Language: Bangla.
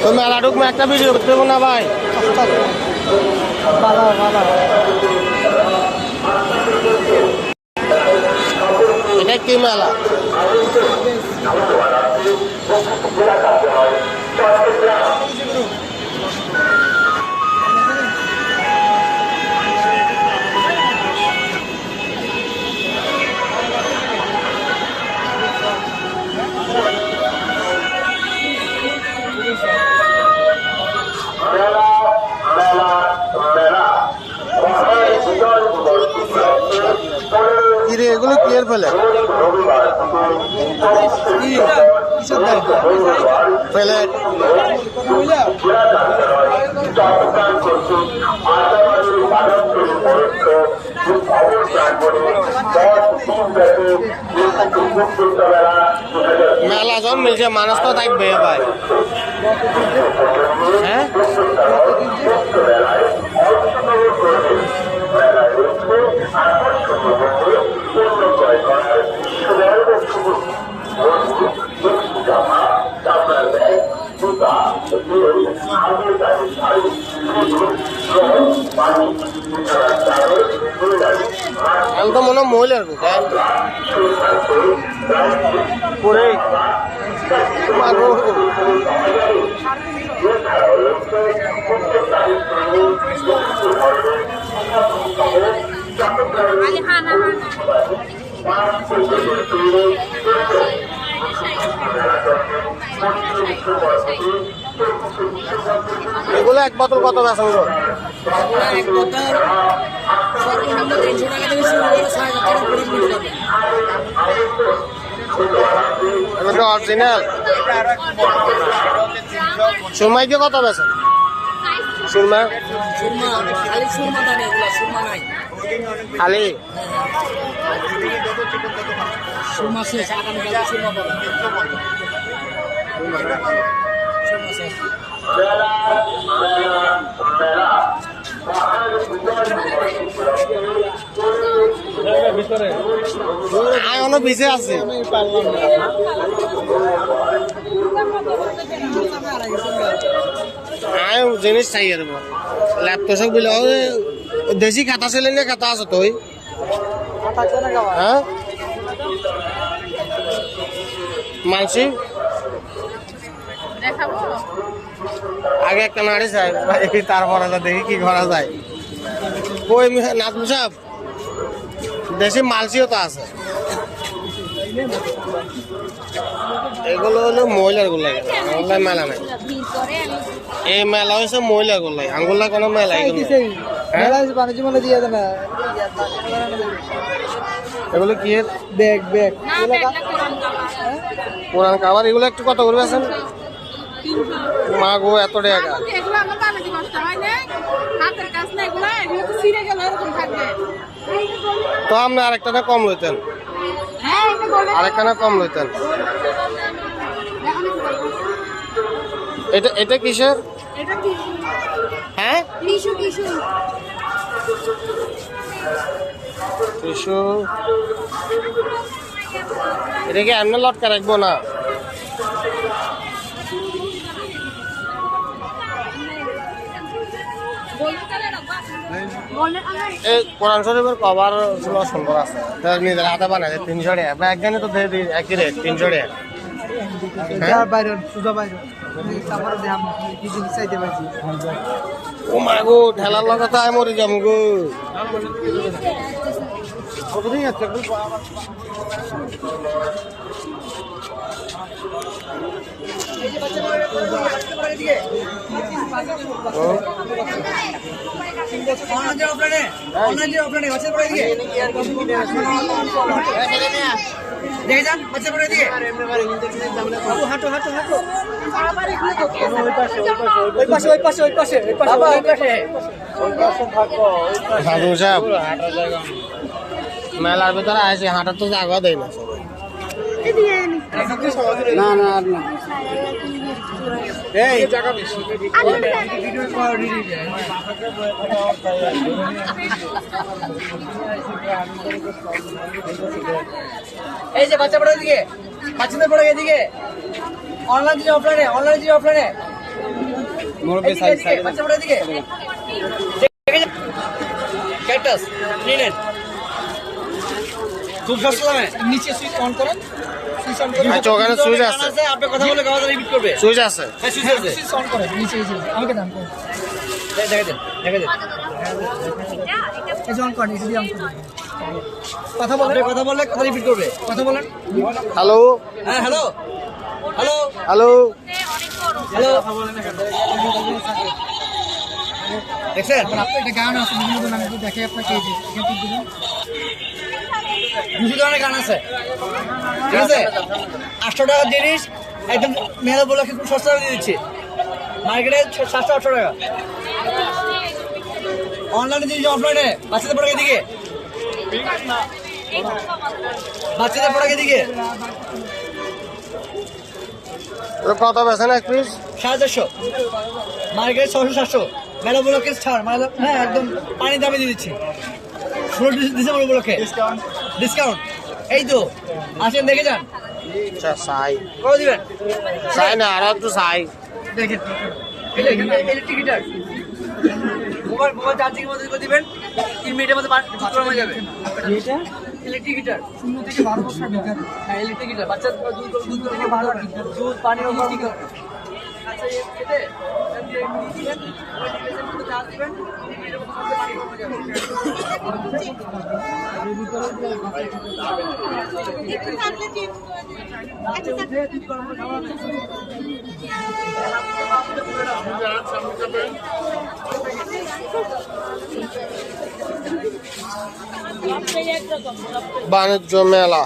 তো মেলাটুক একটা ভিডিও করতে দেবো না ভাই। এটা কি মেলা? কিরে এগুলো ক্লিয়ার ফেলে ফেলে মেলা যখন মিলছে মানুষ তো থাকবে ভাই। হ্যাঁ আমি তো মনে হয় মহিলার পরে এগুলো এক বোতল কত বেচা গো? এক বোতল সর্বনিম্ন 300 টাকা থেকে শুরু করে 6000 টাকা পর্যন্ত যাবে। এটা অরিজিনাল সুরমাই দিয়ে কত বেচা? সুরমা সুরমা খালি সুরমা দানে এগুলা সুরমা নাই খালি সুরমা শেষ আগামী কাল সুরমা পাবেন সুরমা শেষ এখনো পিছিয়ে আছে। জিনিস চাই ল্যাপটপ বিল দেশি খাতা ছিল না খাতা আছে তুই হ্যাঁ মানসি আগে একটা নাড়ি চাই তারপরে দেখি কি করা যায়। কই নাজমু সাহেব দেশি মালসিও তো আছে। এগুলো হলো মহিলার গুলাই আঙ্গুলাই মেলা নাই। এই মেলা হয়েছে মহিলার গুলাই আঙ্গুলা কোনো মেলা এগুলো কি ব্যাগ ব্যাগ পুরান খাবার এগুলো একটু কত করবে আছেন মা গো এত টাকা তো আপনি আরেকটা না কম লইতেন আরেকটা না কম লইতেন। এটা এটা কিসের হ্যাঁ টিস্যু এটা কি এমনি লটকা রাখবো না? এই কোরআন শরীফের কভার সুন্দর আছে নিজের হাতে বানায় 300 টাকা একজনে তো একই রেট 300 টাকা। ও মা গো ঠেলার লগে তো আমি মরে যাম গো। মেলার ভিতরে আছে হাঁটার তো জায়গা দেয় না না না না এই জায়গা বেশি এই যে বাচ্চা পড়ে এদিকে বাচ্চাদের পড়ে এদিকে অনলাইন দিকে অফলাইনে, অনলাইন দিকে অফলাইনে। বাচ্চা পড়ার দিকে ক্যাকটাস নিয়ে নেন। খুব সস্তা দামে। নিচে সুইচ অন করেন, সুইচ অন করেন। আচ্ছা, ওখানে সুইচ আছে। আপনি কথা বলে কথা রিপিট করবে। সুইচ আছে। হ্যাঁ, সুইচ আছে। সুইচ অন করেন, নিচে এই যে আমাকে দাম করেন। দেখা দেন, দেখা দেন। এই যে অন করেন, এই যে অন করেন। কথা বলে কথা বললে কথা রিপিট করবে। কথা বলেন। হ্যালো, হ্যাঁ, হ্যালো হ্যালো হ্যালো, হ্যালো। দেখছেন আপনি একটা গান আছে বিভিন্ন ধরনের, আমি দেখে আপনাকে এই যে এখানে টিপ দিবেন। 200 ধরনের গান আছে, ঠিক আছে? 800 টাকার জিনিস একদম মেলা বলে খুব সস্তা দিয়ে দিচ্ছি। মার্কেটে 700-800 টাকা। অনলাইনে জিনিস অফলাইনে। বাচ্চাদের পড়াকে দিকে, বাচ্চাদের পড়াকে দিকে কত বেছেন এক পিস? 450। মার্কেটে 600-700। মেলা বলকে ছাড়, মেলা হ্যাঁ একদম পানি দামে দিয়ে দিচ্ছি। 16 ডিসেম্বর বলকে ডিসকাউন্ট। এই তো আসেন দেখে যান। আচ্ছা, সাই কত দিবেন? সাই না, আর একটু সাই। দেখেন ইলেকট্রিক হিটার। মোবাইল চার্জিং মধ্যে করে দিবেন, 3 মিনিটের মধ্যে ঠিক করা হয়ে যাবে। ইলেকট্রিক হিটার 0 থেকে 12 বছর হিটার। হ্যাঁ, ইলেকট্রিক হিটার। বাচ্চা দুধ থেকে 12 লিটার দুধ পানি ওভার ঠিক হবে। আচ্ছা, এতে দিবেন, ওই ডিভাইসের মধ্যে চার্জ দিবেন, 3 মিনিটের মধ্যে পানি কমে যাবে। বাণিজ্য মেলা।